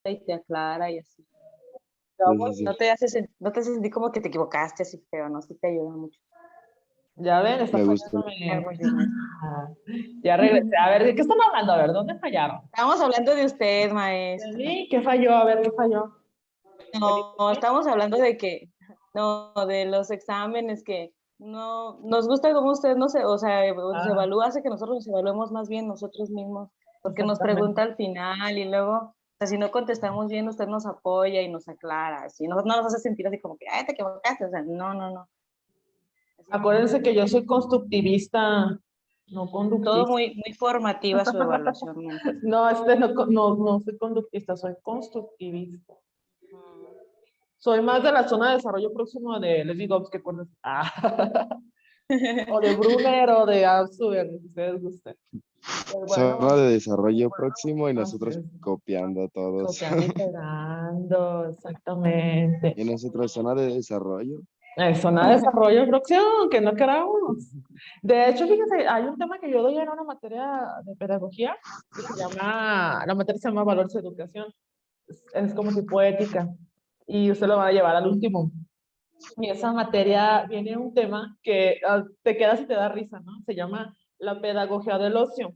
y te aclara y así. Sí, sí, No sí. te hace, no te hace sentir como que te equivocaste así feo, ¿no? Sí te ayuda mucho. Ya ven, está Me gustó. Muy, fallándome. muy bien, maestra. Ya regresé. A ver, ¿de qué están hablando? A ver, ¿dónde fallaron? Estamos hablando de usted, ¿De maestra. mí? ¿Qué falló? A ver, ¿qué falló? No, estamos hablando de que, no, de los exámenes que no, nos gusta como usted no se, o sea, nos Ah, evalúa, hace que nosotros nos evaluemos más bien nosotros mismos, porque nos exactamente. pregunta al final y luego, o sea, si no contestamos bien, usted nos apoya y nos aclara, así, no nos hace sentir así como que, ay, te equivocaste, o sea, no, no, no. Así que Acuérdense que yo soy constructivista, no todo conductista. muy, muy formativa su evaluación, maestra. No, no soy conductista, soy constructivista. Soy más de la zona de desarrollo próximo de Levi-Vygotsky, o de Brunner o de Althusser, si ustedes gusten. Pues Zona bueno, de desarrollo próximo y nosotros entonces, copiando a todos. copiando y pegando, exactamente. Y nosotros zona de desarrollo. Zona de desarrollo próximo, que no queramos. De hecho, fíjense, hay un tema que yo doy en una materia de pedagogía que se llama, la materia se llama Valores de Educación. Es como tipo ética. Y usted lo va a llevar al último. Y esa materia viene un tema que te quedas y te da risa, ¿no? Se llama la pedagogía del ocio.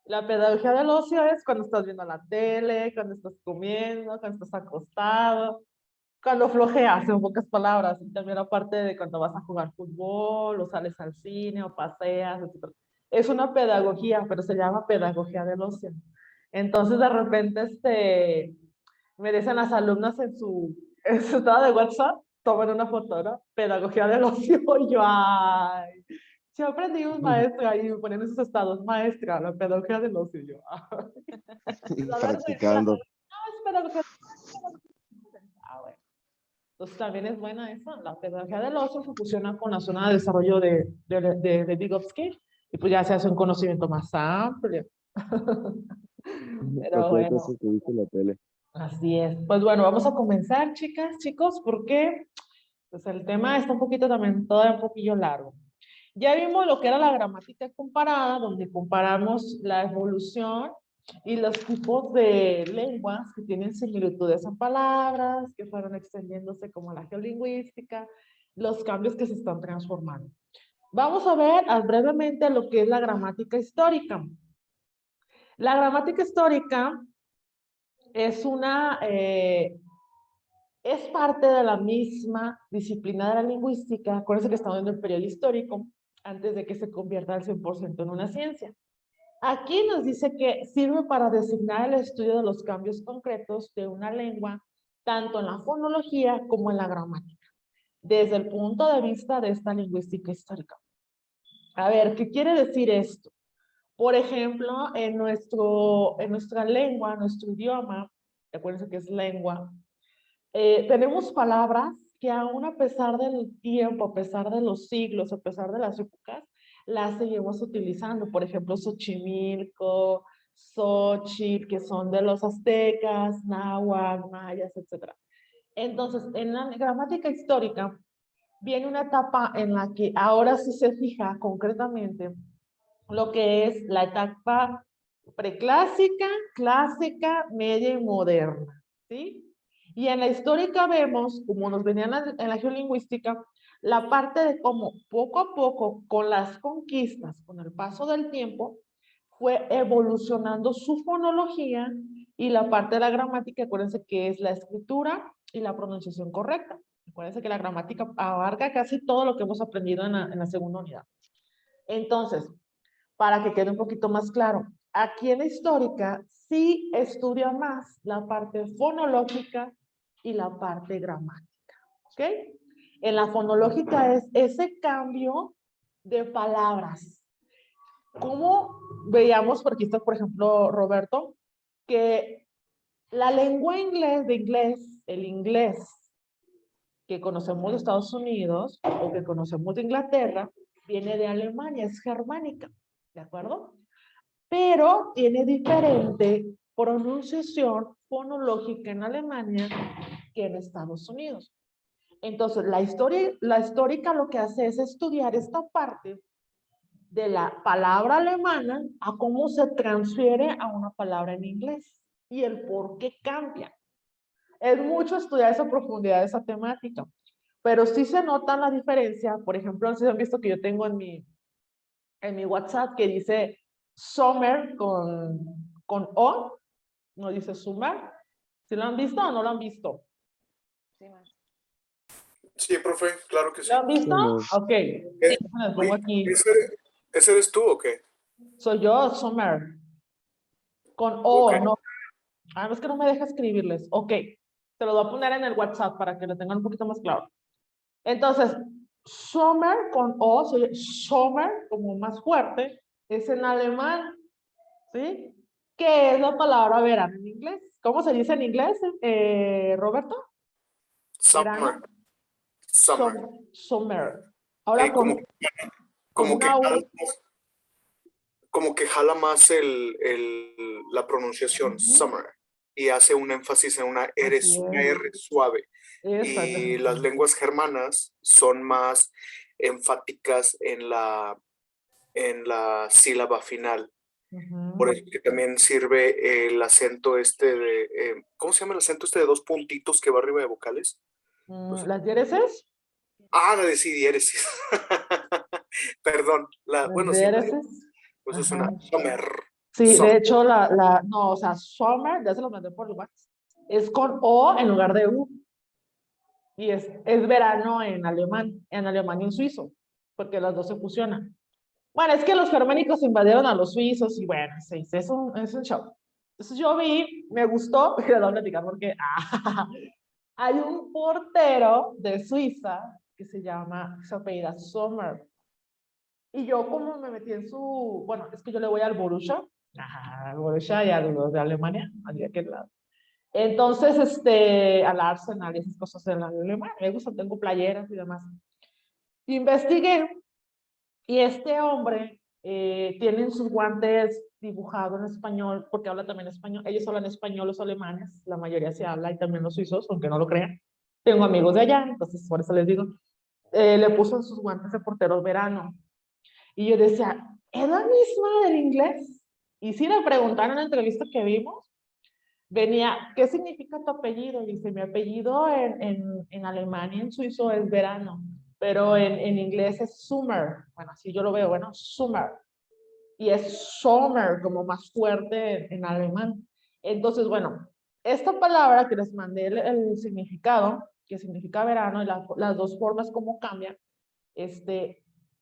La pedagogía del ocio es cuando estás viendo la tele, cuando estás comiendo, cuando estás acostado, cuando flojeas, en pocas palabras. Y también aparte de cuando vas a jugar fútbol, o sales al cine, o paseas, etc. Es una pedagogía, pero se llama pedagogía del ocio. Entonces, de repente, me dicen las alumnas en su estado de WhatsApp, toman una foto, ¿no? Pedagogía del ocio, y yo, ay, si aprendimos, maestra, y ponen esos estados, maestra, la pedagogía del ocio, y yo, ay. A ver, Practicando. es pedagogía del ocio. Ah, bueno. Entonces también es buena esa, la pedagogía del ocio se fusiona con la zona de desarrollo de Vygotsky, y pues ya se hace un conocimiento más amplio. Pero Cualquier bueno, cosa que dice la tele. así es. Pues bueno, vamos a comenzar, chicas, chicos, porque pues el tema está un poquito también, todavía un poquillo largo. Ya vimos lo que era la gramática comparada, donde comparamos la evolución y los tipos de lenguas que tienen similitudes en palabras, que fueron extendiéndose como la geolingüística, los cambios que se están transformando. Vamos a ver brevemente lo que es la gramática histórica. La gramática histórica es es parte de la misma disciplina de la lingüística. Acuérdense que estamos viendo el periodo histórico antes de que se convierta al 100% en una ciencia. Aquí nos dice que sirve para designar el estudio de los cambios concretos de una lengua, tanto en la fonología como en la gramática, desde el punto de vista de esta lingüística histórica. A ver, ¿qué quiere decir esto? Por ejemplo, en nuestra lengua, nuestro idioma, acuérdense que es lengua, tenemos palabras que aún a pesar del tiempo, a pesar de los siglos, a pesar de las épocas, las seguimos utilizando. Por ejemplo, Xochimilco, Xochitl, que son de los aztecas, náhuatl, mayas, etc. Entonces, en la gramática histórica viene una etapa en la que ahora sí se fija concretamente lo que es la etapa preclásica, clásica, media y moderna, ¿sí? Y en la histórica vemos, como nos venía en la geolingüística, la parte de cómo poco a poco, con las conquistas, con el paso del tiempo, fue evolucionando su fonología y la parte de la gramática, acuérdense que es la escritura y la pronunciación correcta. Acuérdense que la gramática abarca casi todo lo que hemos aprendido en la segunda unidad. Entonces, para que quede un poquito más claro, aquí en la histórica sí estudia más la parte fonológica y la parte gramática, ¿ok? En la fonológica es ese cambio de palabras. Como veíamos, porque está, por ejemplo, Roberto, que la lengua inglés, el inglés que conocemos de Estados Unidos o que conocemos de Inglaterra, viene de Alemania, es germánica, ¿de acuerdo? Pero tiene diferente pronunciación fonológica en Alemania que en Estados Unidos. Entonces, la histórica lo que hace es estudiar esta parte de la palabra alemana a cómo se transfiere a una palabra en inglés. y el por qué cambian. Es mucho estudiar esa profundidad de esa temática, pero sí se nota la diferencia. Por ejemplo, no sé si han visto que yo tengo en mi WhatsApp que dice summer con O, no dice summer. ¿Sí lo han visto o no lo han visto? Sí, maestra. Sí, profe, claro que sí. ¿Lo han visto? Somos. Ok. Eh, Les pongo aquí. ¿Ese eres tú o qué? Soy yo, summer. Con O, Ok. no. Ah, no, es que no me deja escribirles. Ok. Te lo voy a poner en el WhatsApp para que lo tengan un poquito más claro. Entonces, summer con O, soy summer como más fuerte, es en alemán, ¿sí? ¿Qué es la palabra verano en inglés? ¿Cómo se dice en inglés, Roberto? Summer. Verano. Summer. Summer. Ahora Como, con como que una jala U. más, como que jala más la pronunciación, summer, y hace un énfasis en una Así una es. R suave. Y las Exactamente. lenguas germanas son más enfáticas en la sílaba final. Por eso que también sirve el acento ¿cómo se llama el acento de dos puntitos que va arriba de vocales? ¿Las diéresis? De sí, diéresis. Perdón, ¿Las bueno, sí, diéresis? pues es Ajá. una summer. Sí, de Summer. hecho, no, o sea, summer, ya se lo mandé por WhatsApp, es con O en lugar de U. Y es verano en alemán y en suizo, porque las dos se fusionan. Bueno, es que los germánicos invadieron a los suizos y bueno, sí, es un show. Entonces yo me gustó, pero lo voy a platicar porque hay un portero de Suiza que se apellida Sommer. Y yo como me metí en bueno, es que yo le voy al Borussia, al Borussia y a los de Alemania, al de aquel lado. Entonces, al Arsenal y esas cosas de la Alemania, me gusta, tengo playeras y demás. Investigué y este hombre tiene en sus guantes dibujado en español, porque habla también español. Ellos hablan español, los alemanes, la mayoría se habla, y también los suizos, aunque no lo crean. Tengo amigos de allá, entonces por eso les digo. Le puso en sus guantes de portero verano. Y yo decía, ¿es la misma del inglés? Y sí le preguntaron en la entrevista que vimos, venía, ¿qué significa tu apellido? Y dice, mi apellido en alemán y en suizo es verano, pero en inglés es summer. Bueno, así yo lo veo, bueno, summer. Y es summer, como más fuerte en alemán. Entonces, bueno, esta palabra que les mandé el significado, que significa verano, y las dos formas como cambian, esa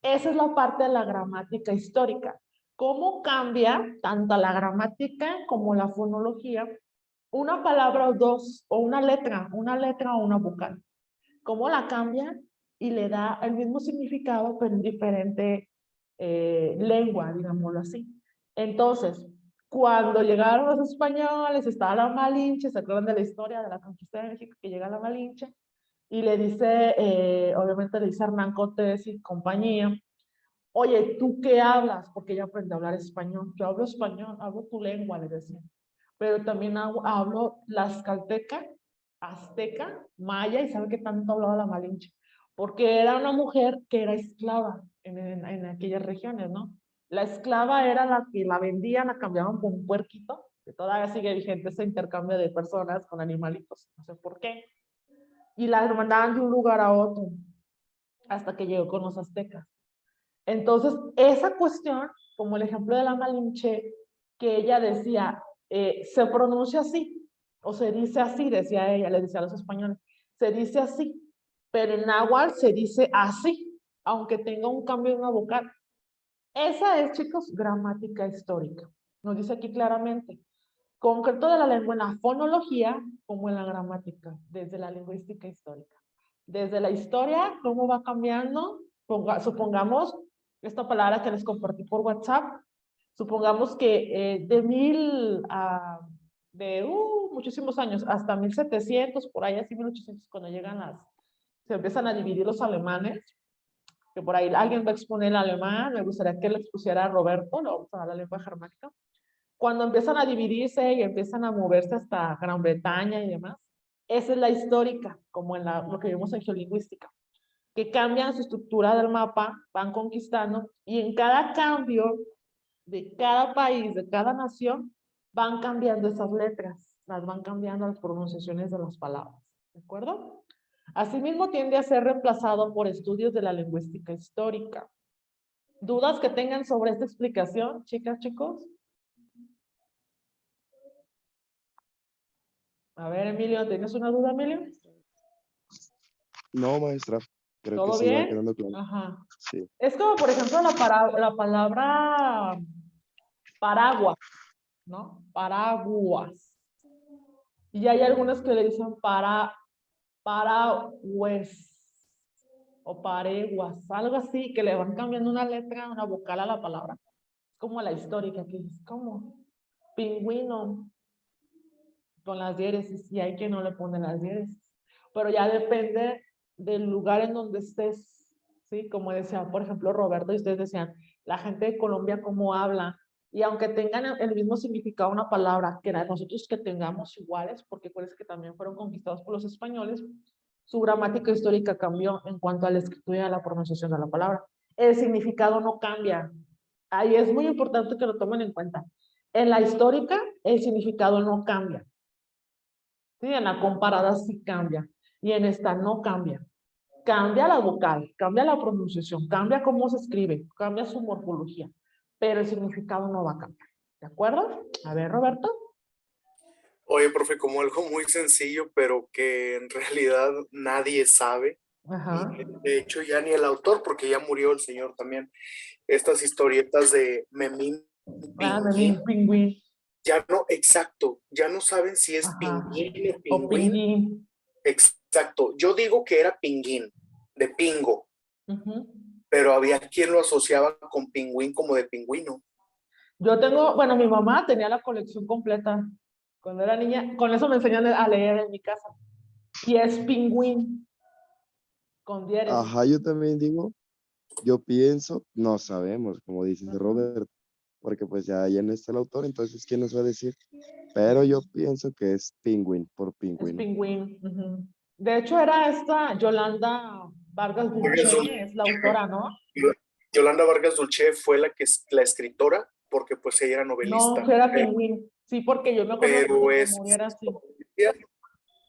es la parte de la gramática histórica. ¿Cómo cambia tanto la gramática como la fonología una palabra o dos, o una letra o una vocal? ¿Cómo la cambia y le da el mismo significado, pero en diferente lengua, digámoslo así? Entonces, cuando llegaron los españoles, estaba la Malinche, ¿se acuerdan de la historia de la conquista de México? Que llega la Malinche y le dice, obviamente le dice a Hernán Cortés y compañía, oye, ¿tú qué hablas? Porque ella aprendió a hablar español. Yo hablo español, hablo tu lengua, le decía. Pero también hablo la azteca, maya, y sabe que tanto hablaba la Malinche. Porque era una mujer que era esclava en aquellas regiones, ¿no? La esclava era la que la vendían, la cambiaban por un puerquito, que todavía sigue vigente ese intercambio de personas con animalitos, no sé por qué. Y la mandaban de un lugar a otro, hasta que llegó con los aztecas. Entonces, esa cuestión, como el ejemplo de la Malinche, que ella decía, se pronuncia así, o se dice así, decía ella, le decía a los españoles, se dice así, pero en náhuatl se dice así, aunque tenga un cambio en una vocal. Esa es, chicos, gramática histórica. Nos dice aquí claramente, concreto de la lengua en la fonología como en la gramática, desde la lingüística histórica. Desde la historia, cómo va cambiando, supongamos, esta palabra que les compartí por WhatsApp, supongamos que muchísimos años, hasta 1700, por ahí así 1800, cuando se empiezan a dividir los alemanes, que por ahí alguien va a exponer el alemán, me gustaría que le expusiera a Roberto, lo vamos a dar la lengua germánica. Cuando empiezan a dividirse y empiezan a moverse hasta Gran Bretaña y demás, esa es la histórica, como en lo que vimos en geolingüística, que cambian su estructura del mapa, van conquistando, y en cada cambio de cada país, de cada nación, van cambiando esas letras, las van cambiando las pronunciaciones de las palabras, ¿de acuerdo? Asimismo, tiende a ser reemplazado por estudios de la lingüística histórica. ¿Dudas que tengan sobre esta explicación, chicas, chicos? A ver, Emilio, ¿tienes una duda, Emilio? No, maestra. Creo que ¿Todo sí va bien? quedando claro. Ajá. Sí. Es como, por ejemplo, la palabra paraguas, ¿no? Paraguas. Y hay algunos que le dicen paraguas o pareguas, algo así, que le van cambiando una letra, una vocal a la palabra. Como la histórica, que es como pingüino con las diéresis, y hay que no le ponen las diéresis. Pero ya depende del lugar en donde estés, ¿sí? Como decía, por ejemplo, Roberto, y ustedes decían, la gente de Colombia cómo habla, y aunque tengan el mismo significado una palabra, que nosotros que tengamos iguales, porque acuérdense que también fueron conquistados por los españoles, su gramática histórica cambió en cuanto a la escritura y a la pronunciación de la palabra. El significado no cambia. Ahí es muy importante que lo tomen en cuenta. En la histórica, el significado no cambia. ¿Sí? En la comparada sí cambia. Y en esta no cambia. Cambia la vocal, cambia la pronunciación, cambia cómo se escribe, cambia su morfología. Pero el significado no va a cambiar. ¿De acuerdo? A ver, Roberto. Oye, profe, como algo muy sencillo, pero que en realidad nadie sabe. Ajá. De hecho, ya ni el autor, porque ya murió el señor también. Estas historietas de Memín Pingüín, Pingüín. ya no, exacto, ya no saben si es Ajá. pingüín o O pingüín. pingüín. Exacto, yo digo que era pinguín, de pingo, Ujú. pero había quien lo asociaba con pingüín como de pingüino. Yo tengo, bueno, mi mamá tenía la colección completa cuando era niña, con eso me enseñan a leer en mi casa. Y es pingüín con diéresis. Ajá, yo también digo, yo pienso, no sabemos, como dice Robert, porque pues ya no está el autor, entonces ¿quién nos va a decir? Pero yo pienso que es Penguin, por Es pingüino. pingüín. Ujú. De hecho, era esta Yolanda Vargas Dulce, es la autora, ¿no? Yolanda Vargas Dulce fue la escritora, porque pues ella era novelista. No, era pingüín. Sí, porque yo me acuerdo Pero cuando es murió era así.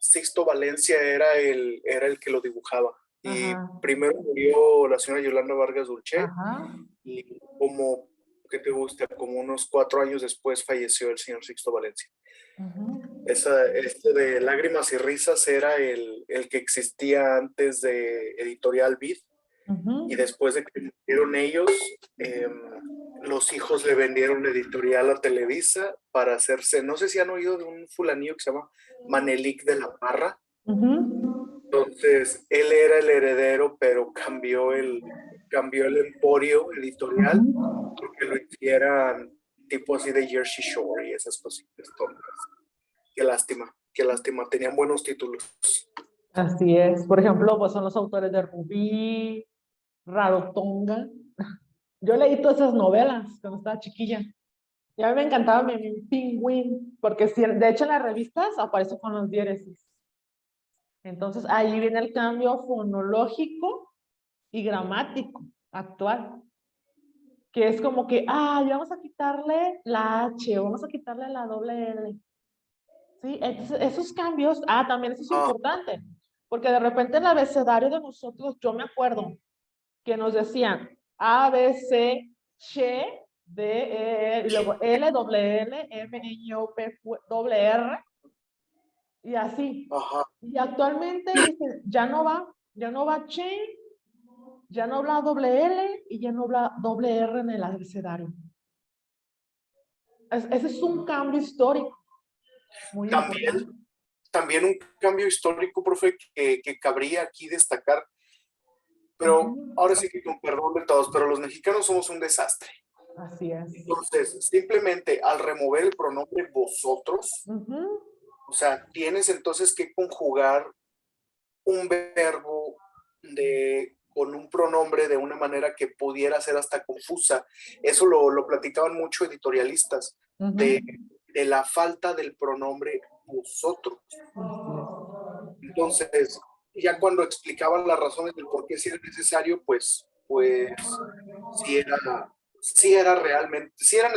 Sixto Valencia era el que lo dibujaba. Y Ajá. primero murió la señora Yolanda Vargas Dulce. Ajá. Y como, ¿qué te gusta? Como unos 4 años después falleció el señor Sixto Valencia. Este de Lágrimas y Risas era el que existía antes de Editorial Vid. Y después de que murieron ellos, los hijos le vendieron la editorial a Televisa para hacerse, no sé si han oído de un fulanillo que se llama Manelik de la Parra. Entonces, él era el heredero, pero cambió el emporio editorial porque lo hicieran tipo así de Jersey Shore y esas cositas tontas. Qué lástima, tenían buenos títulos. Así es. Por ejemplo, pues son los autores de Rubí, Rarotonga. Yo leí todas esas novelas cuando estaba chiquilla. Y a mí me encantaba Memín Pingüín, porque de hecho en las revistas aparece con los diéresis. Entonces ahí viene el cambio fonológico y gramático actual. Que es como que, ya vamos a quitarle la H, vamos a quitarle la doble L. ¿Sí? Entonces, esos cambios, también eso es importante. Porque de repente en el abecedario de nosotros, yo me acuerdo que nos decían A, B, C, H, D, E, y luego L, doble L, M, N, O, P, doble R, y así. Ajá. Y actualmente dicen, ya no va Che, ya no habla doble L y ya no habla doble R en el abecedario. Ese es un cambio histórico. Muy importante. También un cambio histórico, profe, que cabría aquí destacar. Pero ahora sí que con perdón de todos, pero los mexicanos somos un desastre. Así es. Entonces, simplemente al remover el pronombre vosotros, o sea, tienes entonces que conjugar un verbo con un pronombre de una manera que pudiera ser hasta confusa. Eso lo platicaban mucho editorialistas, de la falta del pronombre vosotros. Entonces, ya cuando explicaban las razones del por qué sí era necesario, pues sí era realmente, sí era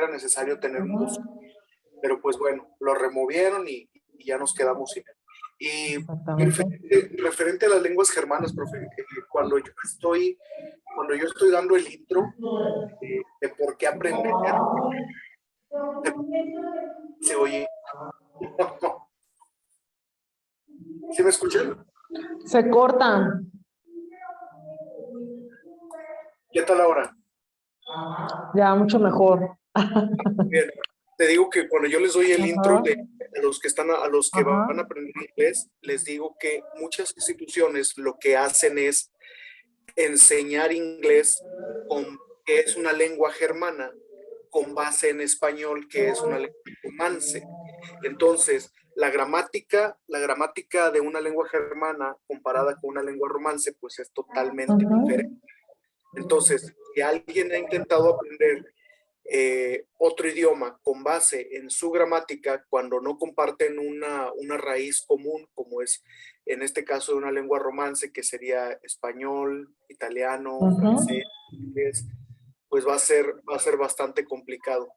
necesario tener un uso. pero pues bueno, lo removieron y ya nos quedamos sin él. Y Exactamente. referente a las lenguas germanas, profe, cuando yo estoy dando el intro de por qué aprender, se oye. ¿Sí me escuchan? Se cortan. ¿Qué tal ahora? Ya, mucho mejor. Bien. Te digo que cuando yo les doy el intro Ajá. a los que Ajá. van a aprender inglés, les digo que muchas instituciones lo que hacen es enseñar inglés que es una lengua germana con base en español, que es una lengua romance. Entonces, la gramática de una lengua germana comparada con una lengua romance, pues es totalmente diferente. Entonces, si alguien ha intentado aprender otro idioma con base en su gramática cuando no comparten una raíz común, como es en este caso de una lengua romance, que sería español, italiano, francés, inglés, pues va a ser bastante complicado.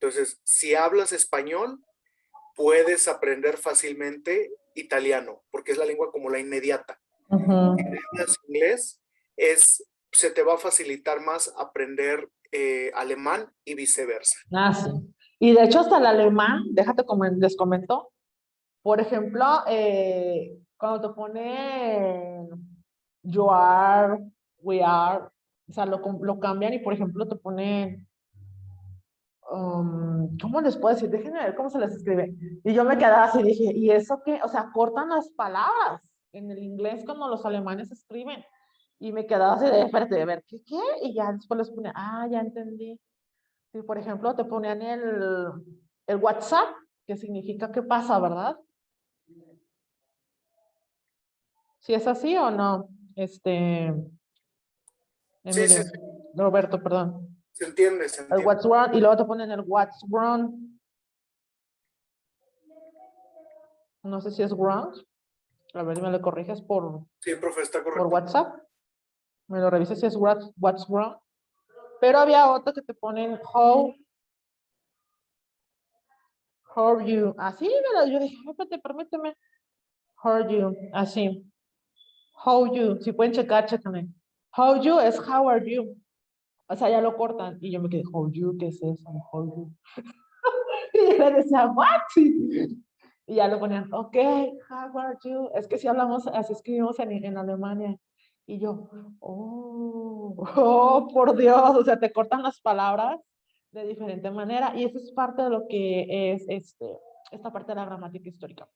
Entonces, si hablas español, puedes aprender fácilmente italiano, porque es la lengua como la inmediata. Si hablas inglés, se te va a facilitar más aprender alemán y viceversa. Ah, sí. Y de hecho hasta el alemán, les comento, por ejemplo, cuando te pone you are, we are, o sea, lo cambian y por ejemplo te ponen, ¿cómo les puedo decir? Déjenme ver cómo se les escribe. Y yo me quedaba así y dije, ¿y eso qué? O sea, cortan las palabras en el inglés como los alemanes escriben. Y me quedaba así de, espérate, de ver, ¿qué? Y ya después les pone, ya entendí. Si, por ejemplo, te ponían el WhatsApp, que significa qué pasa, ¿verdad? Si es así o no, Sí, Emilio, Roberto, perdón. se entiende, El what's wrong, y luego te ponen el what's wrong. No sé si es wrong. A ver, me lo corriges Sí, profe, está por correcto. WhatsApp. Me lo revisas si es what's wrong. Pero había otro que te ponen how are you. Así, yo dije, espérate, permíteme. How are you, así. How you, si pueden checar, chécame. How you es how are you. O sea, ya lo cortan. Y yo me quedé, how you, ¿qué es eso? How you. Y yo le decía, what? Y ya lo ponían, ok, how are you? Es que si hablamos, así escribimos en Alemania. Y yo, oh, por Dios, o sea, te cortan las palabras de diferente manera. Y eso es parte de lo que es esta parte de la gramática histórica.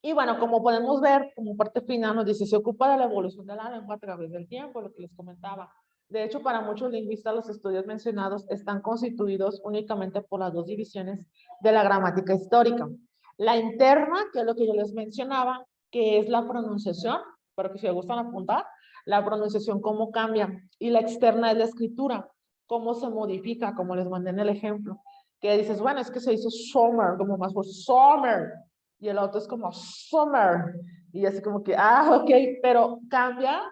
Y bueno, como podemos ver, como parte final nos dice, se ocupa de la evolución de la lengua a través del tiempo, lo que les comentaba. De hecho, para muchos lingüistas, los estudios mencionados están constituidos únicamente por las dos divisiones de la gramática histórica. La interna, que es lo que yo les mencionaba, que es la pronunciación, pero que si les gustan apuntar, la pronunciación cómo cambia. Y la externa es la escritura, cómo se modifica, como les mandé en el ejemplo. Que dices, bueno, es que se hizo summer, como más por summer. Y el otro es como summer. Y así como que, ok, pero cambia,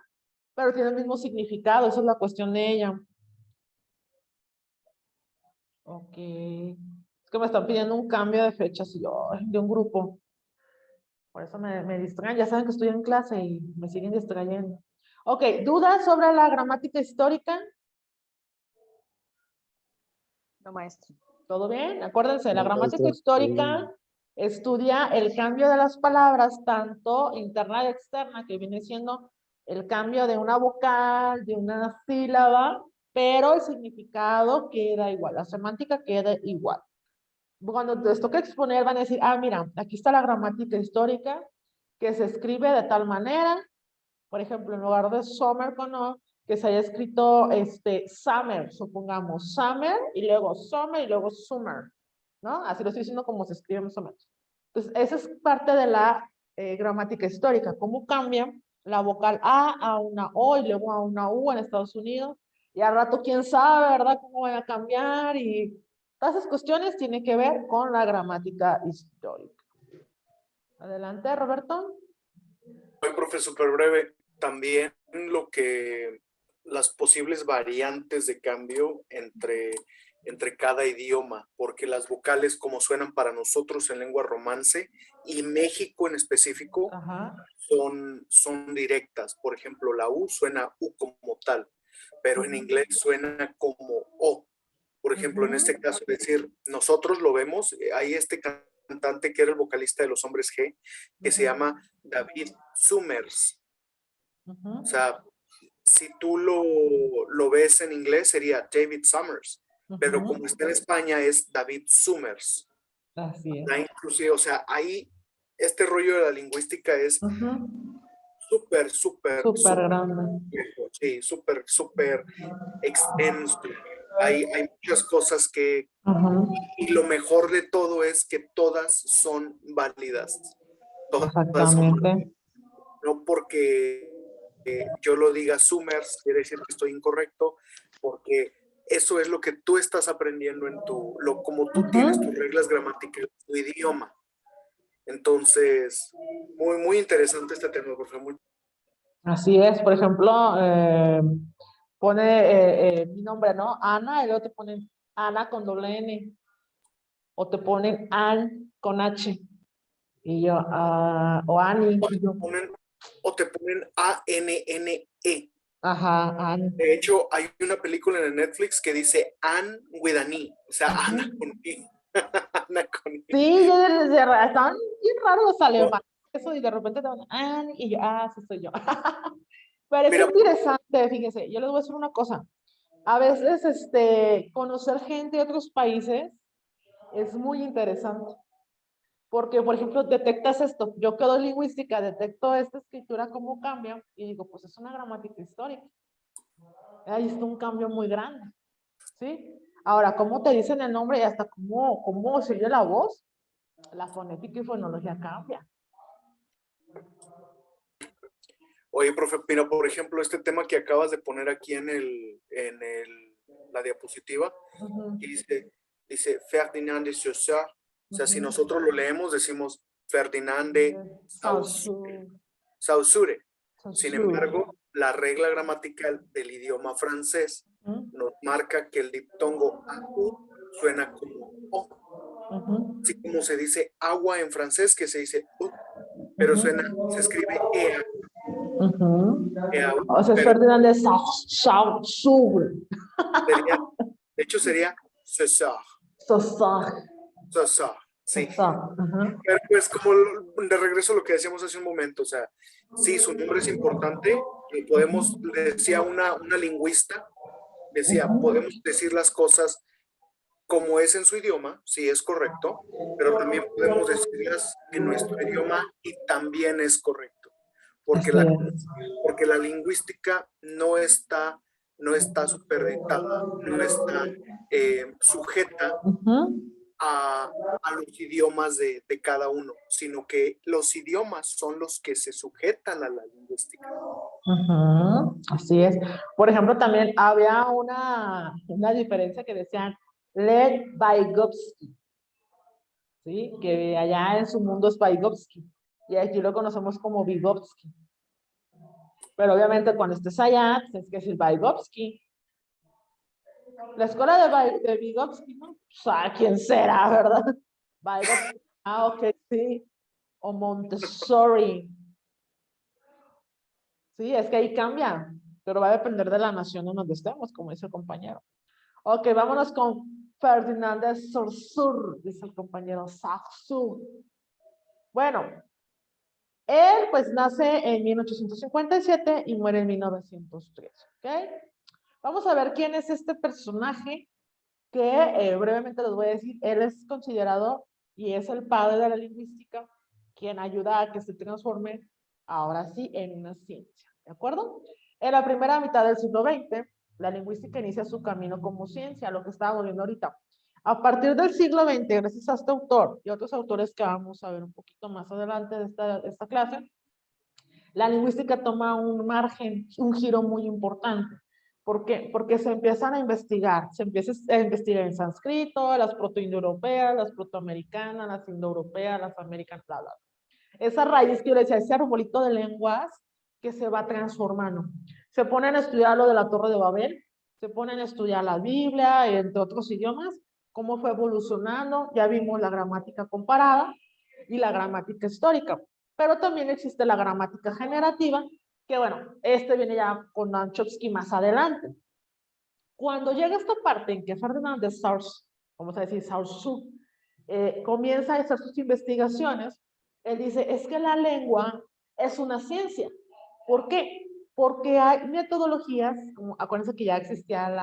pero tiene el mismo significado. Esa es la cuestión de ella. Ok. Es que me están pidiendo un cambio de fechas y yo, de un grupo. Por eso me distraen. Ya saben que estoy en clase y me siguen distrayendo. Ok, ¿dudas sobre la gramática histórica? No, maestro. ¿Todo bien? Acuérdense, la No, gramática maestra, histórica estudia el cambio de las palabras, tanto interna y externa, que viene siendo el cambio de una vocal, de una sílaba, pero el significado queda igual, la semántica queda igual. Cuando les toca exponer, van a decir, mira, aquí está la gramática histórica, que se escribe de tal manera, por ejemplo, en lugar de summer con O, que se haya escrito summer, supongamos, summer, y luego summer, ¿no? Así lo estoy diciendo como se escribe más o menos. Entonces, esa es parte de la gramática histórica, cómo cambia la vocal a una O y luego a una U en Estados Unidos, y al rato quién sabe, ¿verdad? Cómo van a cambiar, y todas esas cuestiones tienen que ver con la gramática histórica. Adelante, Roberto. Soy profe, súper breve. También las posibles variantes de cambio entre entre cada idioma, porque las vocales como suenan para nosotros en lengua romance y México en específico son directas. Por ejemplo, la U suena U como tal, pero en inglés suena como O. Por ejemplo, en este caso, decir, nosotros lo vemos, hay este cantante que era el vocalista de Los Hombres G, que se llama David Summers. O sea, si tú lo ves en inglés sería David Summers, pero como está en España es David Summers. Así es. Inclusive, o sea, ahí este rollo de la lingüística es súper, súper grande. Sí, súper, súper extenso. Hay muchas cosas que, y lo mejor de todo es que todas son válidas. Todas son Exactamente. válidas. No porque yo lo diga Summers, quiere decir que estoy incorrecto, porque eso es lo que tú estás aprendiendo en como tú tienes tus reglas gramaticales, tu idioma. Entonces, muy, muy interesante este tema, por favor. Así es, por ejemplo, pone mi nombre, ¿no? Ana, y luego te ponen Ana con doble N, o te ponen Ann con H, y yo, o Ani, y yo, O te ponen A-N-N-E. ajá, Ann. De hecho, hay una película en Netflix que dice Anne with an E, o sea, Ana con E. Ana con E. Sí, están bien raros los alemanes, eso, y de repente te van, Ann, y yo, sí soy yo. Pero es interesante, fíjense, yo les voy a decir una cosa. A veces, conocer gente de otros países es muy interesante. Porque, por ejemplo, detectas esto. Yo que doy lingüística, detecto esta escritura, cómo cambia, y digo, pues es una gramática histórica. Ahí está un cambio muy grande, ¿sí? Ahora, ¿cómo te dicen el nombre y hasta cómo se oye la voz? La fonética y fonología cambia. Oye, profe, mira, por ejemplo, este tema que acabas de poner aquí en la diapositiva, dice Ferdinand de Saussure. O sea, si nosotros lo leemos, decimos Ferdinand de Saussure. Sin embargo, la regla gramatical del idioma francés nos marca que el diptongo AU suena como O. Así como se dice agua en francés, que se dice U, pero se escribe EA. O sea, es Ferdinand de Saussure. De hecho, sería Saussure. Saussure, sí. Pero pues como de regreso a lo que decíamos hace un momento, o sea, sí, su nombre es importante, y decía una lingüista, decía, podemos decir las cosas como es en su idioma, sí es correcto, pero también podemos decirlas en nuestro idioma y también es correcto, porque la lingüística no está supeditada, no está sujeta a los idiomas de cada uno, sino que los idiomas son los que se sujetan a la lingüística. Así es. Por ejemplo, también había una diferencia que decían Lev Vygotsky, ¿sí? Que allá en su mundo es Vygotsky, y aquí lo conocemos como Vygotsky. Pero obviamente cuando estés allá, tienes que decir Vygotsky. La escuela de Vygotsky, ¿no? O sea, ¿quién será, verdad? Vygotsky, ok, sí. O Montessori. Sí, es que ahí cambia, pero va a depender de la nación en donde estemos, como dice el compañero. Ok, vámonos con Ferdinand de Saussure, dice el compañero Saussure. Bueno, él pues nace en 1857 y muere en 1903, ¿ok? Vamos a ver quién es este personaje que brevemente les voy a decir. Él es considerado y es el padre de la lingüística, quien ayuda a que se transforme ahora sí en una ciencia, ¿de acuerdo? En la primera mitad del siglo XX, la lingüística inicia su camino como ciencia, lo que estábamos viendo ahorita. A partir del siglo XX, gracias a este autor y otros autores que vamos a ver un poquito más adelante de esta clase, la lingüística toma un margen, un giro muy importante. ¿Por qué? Porque se empiezan a investigar. Se empieza a investigar en sánscrito, las protoindoeuropeas, las protoamericanas, las indoeuropeas, las americanas, bla, bla. Esa raíz que yo le decía, ese arbolito de lenguas que se va transformando. Se ponen a estudiar lo de la Torre de Babel, Se ponen a estudiar la Biblia, entre otros idiomas, cómo fue evolucionando. Ya vimos la gramática comparada y la gramática histórica. Pero también existe la gramática generativa, que bueno, viene ya con Dan Chomsky más adelante. Cuando llega esta parte en que Ferdinand de Saussure, vamos a decir Saussure, comienza a hacer sus investigaciones, él dice, es que la lengua es una ciencia. ¿Por qué? Porque hay metodologías, como, acuérdense que ya existían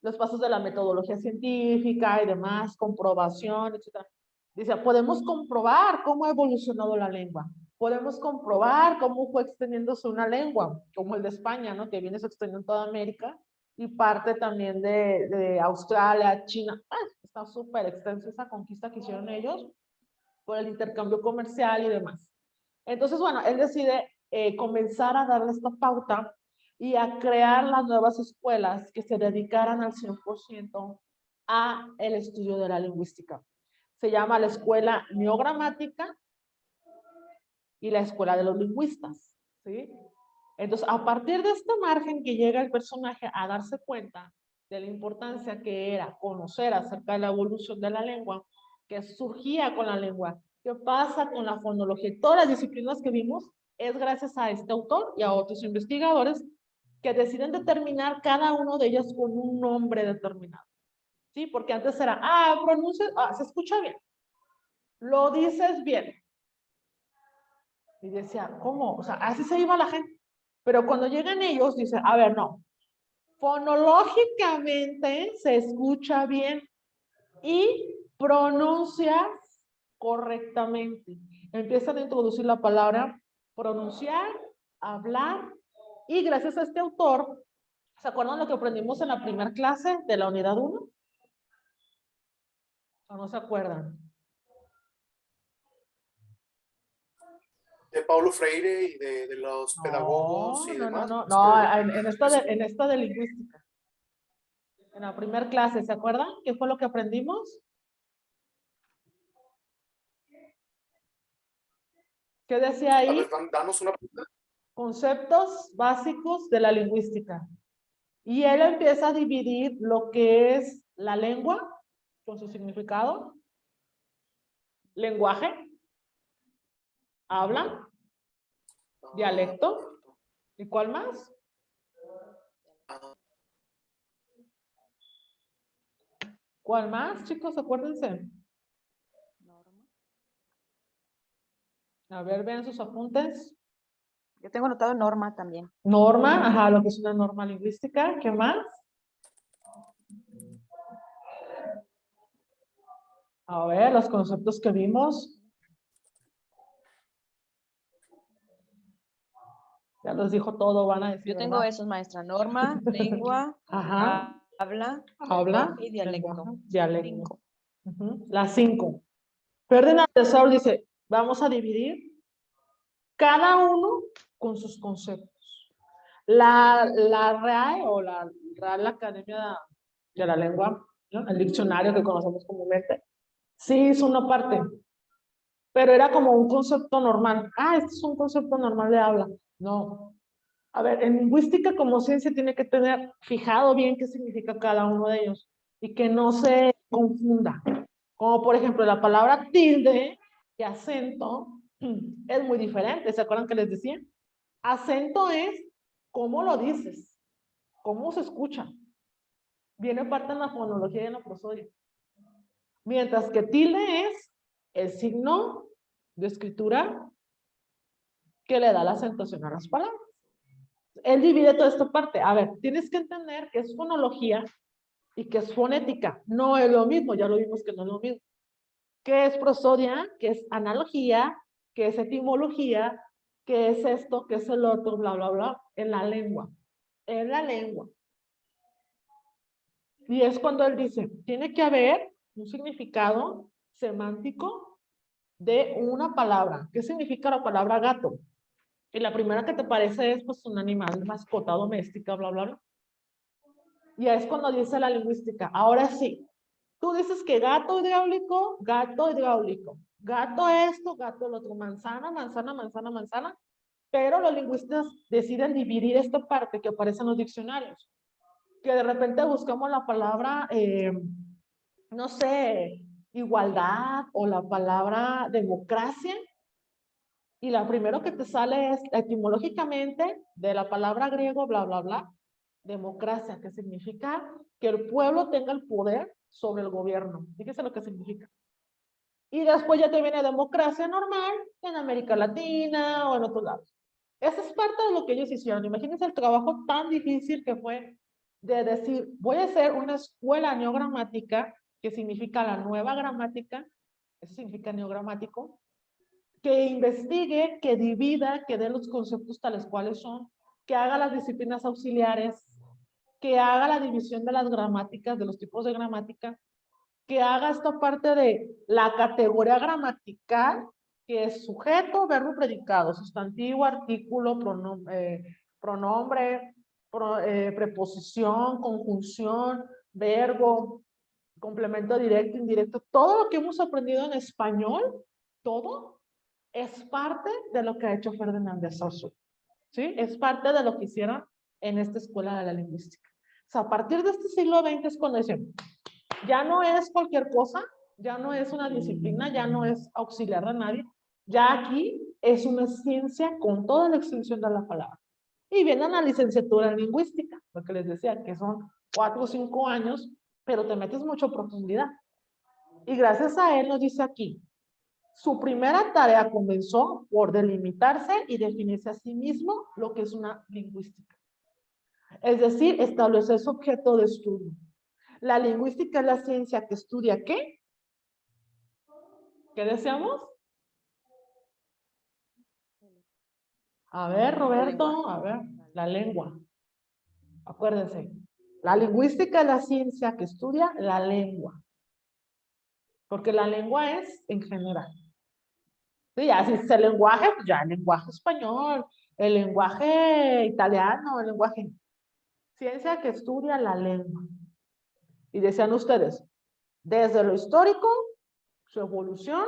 los pasos de la metodología científica y demás, comprobación, etc. Dice, podemos comprobar cómo ha evolucionado la lengua. Podemos comprobar cómo fue extendiéndose una lengua, como el de España, ¿no? Que viene se extendiendo en toda América y parte también de Australia, China. Está súper extensa esa conquista que hicieron ellos por el intercambio comercial y demás. Entonces, bueno, él decide comenzar a darle esta pauta y a crear las nuevas escuelas que se dedicaran al 100% a el estudio de la lingüística. Se llama la escuela neogramática y la escuela de los lingüistas, ¿sí? Entonces, a partir de este margen que llega el personaje a darse cuenta de la importancia que era conocer acerca de la evolución de la lengua, que surgía con la lengua, qué pasa con la fonología, todas las disciplinas que vimos, es gracias a este autor y a otros investigadores que deciden determinar cada uno de ellos con un nombre determinado. ¿Sí? Porque antes era, pronuncia, se escucha bien, lo dices bien. Y decía, ¿cómo? O sea, así se iba la gente. Pero cuando llegan ellos, dicen, a ver, no. Fonológicamente se escucha bien y pronuncias correctamente. Empiezan a introducir la palabra pronunciar, hablar, y gracias a este autor, ¿se acuerdan lo que aprendimos en la primera clase de la unidad 1? ¿O no se acuerdan? De Paulo Freire y de los pedagogos y demás. En esta de lingüística. En la primera clase, ¿se acuerdan? ¿Qué fue lo que aprendimos? ¿Qué decía ahí? A ver, danos una pregunta. Conceptos básicos de la lingüística. Y él empieza a dividir lo que es la lengua, con su significado, lenguaje, habla, dialecto, ¿y cuál más? ¿Cuál más, chicos? Acuérdense. A ver, vean sus apuntes. Yo tengo anotado norma también. Norma, ajá, lo que es una norma lingüística. ¿Qué más? A ver, los conceptos que vimos. Ya les dijo todo, van a decir. Yo tengo ¿verdad? esos, maestra. Norma, lengua, Ajá. habla, Habla, y dialecto. lenguaje, dialecto. 5. Las 5. Ferdinand de Saussure dice, vamos a dividir cada uno con sus conceptos. La RAE o la Real Academia de la Lengua, ¿no? El diccionario que conocemos comúnmente, sí hizo una parte, pero era como un concepto normal. Este es un concepto normal de habla. No. A ver, en lingüística como ciencia tiene que tener fijado bien qué significa cada uno de ellos y que no se confunda. Como por ejemplo la palabra tilde y acento es muy diferente. ¿Se acuerdan que les decía? Acento es cómo lo dices, cómo se escucha. Viene parte en la fonología y en la prosodia. Mientras que tilde es el signo de escritura que le da la acentuación a las palabras. Él divide toda esta parte. A ver, tienes que entender que es fonología y que es fonética. No es lo mismo, ya lo vimos que no es lo mismo. ¿Qué es prosodia? ¿Qué es analogía? ¿Qué es etimología? ¿Qué es esto? ¿Qué es el otro? Bla, bla, bla. En la lengua. En la lengua. Y es cuando él dice, tiene que haber un significado semántico de una palabra. ¿Qué significa la palabra gato? Y la primera que te parece es pues un animal, mascota doméstica, bla, bla, bla. Y es cuando dice la lingüística, ahora sí, tú dices que gato hidráulico, gato hidráulico, gato esto, gato lo otro, manzana, manzana, manzana, manzana, pero los lingüistas deciden dividir esta parte que aparece en los diccionarios. que de repente buscamos la palabra, no sé, igualdad o la palabra democracia, y la primero que te sale es etimológicamente de la palabra griego, bla, bla, bla, democracia, que significa que el pueblo tenga el poder sobre el gobierno. Fíjese lo que significa. Y después ya te viene democracia normal en América Latina o en otros lados. Esa es parte de lo que ellos hicieron. Imagínense el trabajo tan difícil que fue de decir, voy a hacer una escuela neogramática, que significa la nueva gramática, eso significa neogramático, que investigue, que divida, que dé los conceptos tales cuales son, que haga las disciplinas auxiliares, que haga la división de las gramáticas, de los tipos de gramática, que haga esta parte de la categoría gramatical, que es sujeto, verbo, predicado, sustantivo, artículo, pronombre, preposición, conjunción, verbo, complemento directo, indirecto, todo lo que hemos aprendido en español, todo es parte de lo que ha hecho Ferdinand de Saussure, ¿sí? Es parte de lo que hicieron en esta escuela de la lingüística. O sea, a partir de este siglo XX es cuando dicen, ya no es cualquier cosa, ya no es una disciplina, ya no es auxiliar de nadie, ya aquí es una ciencia con toda la extensión de la palabra. Y viene la licenciatura en lingüística, lo que les decía, que son 4 o 5 años, pero te metes mucho profundidad. Y gracias a él nos dice aquí, su primera tarea comenzó por delimitarse y definirse a sí mismo lo que es una lingüística. Es decir, establecer su objeto de estudio. La lingüística es la ciencia que estudia ¿qué? ¿Qué deseamos? A ver, Roberto, a ver, la lengua. Acuérdense, la lingüística es la ciencia que estudia la lengua. Porque la lengua es en general. Sí, ya si es el lenguaje, pues ya el lenguaje español, el lenguaje italiano, el lenguaje... Ciencia que estudia la lengua. Y decían ustedes, desde lo histórico, su evolución,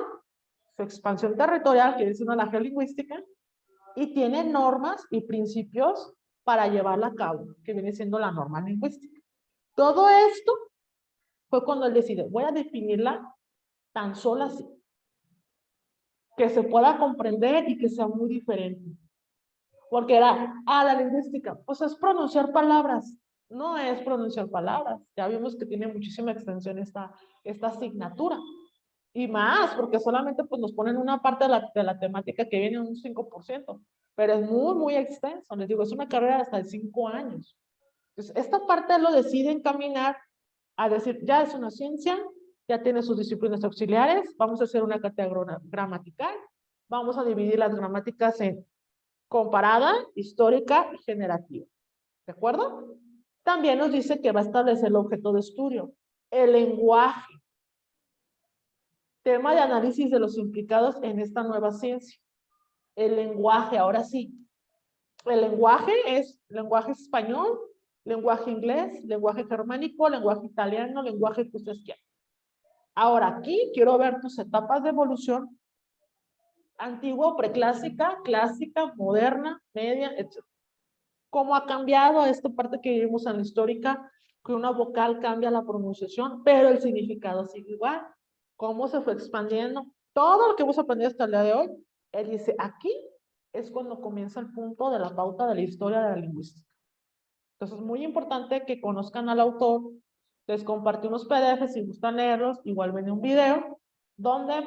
su expansión territorial, que es una la geolingüística, y tiene normas y principios para llevarla a cabo, que viene siendo la norma lingüística. Todo esto fue cuando él decide, voy a definirla tan solo así, que se pueda comprender y que sea muy diferente. Porque era, la lingüística, pues es pronunciar palabras, no es pronunciar palabras. Ya vimos que tiene muchísima extensión esta asignatura. Y más, porque solamente pues, nos ponen una parte de la temática que viene un 5%, pero es muy, muy extenso. Les digo, es una carrera hasta de 5 años. Entonces, esta parte lo deciden caminar a decir, ya es una ciencia, ya tiene sus disciplinas auxiliares, vamos a hacer una categoría gramatical, vamos a dividir las gramáticas en comparada, histórica y generativa. ¿De acuerdo? También nos dice que va a establecer el objeto de estudio, el lenguaje. Tema de análisis de los implicados en esta nueva ciencia. El lenguaje, ahora sí. El lenguaje es lenguaje español, lenguaje inglés, lenguaje germánico, lenguaje italiano, lenguaje que ustedes quieran. Ahora aquí quiero ver tus etapas de evolución. Antigua, preclásica, clásica, moderna, media, etc. ¿Cómo ha cambiado esta parte que vivimos en la histórica? Que una vocal cambia la pronunciación, pero el significado sigue igual. ¿Cómo se fue expandiendo? Todo lo que hemos aprendido hasta el día de hoy, él dice, aquí es cuando comienza el punto de la pauta de la historia de la lingüística. Entonces es muy importante que conozcan al autor. Les compartí unos PDFs si gustan leerlos, igual viene un video, donde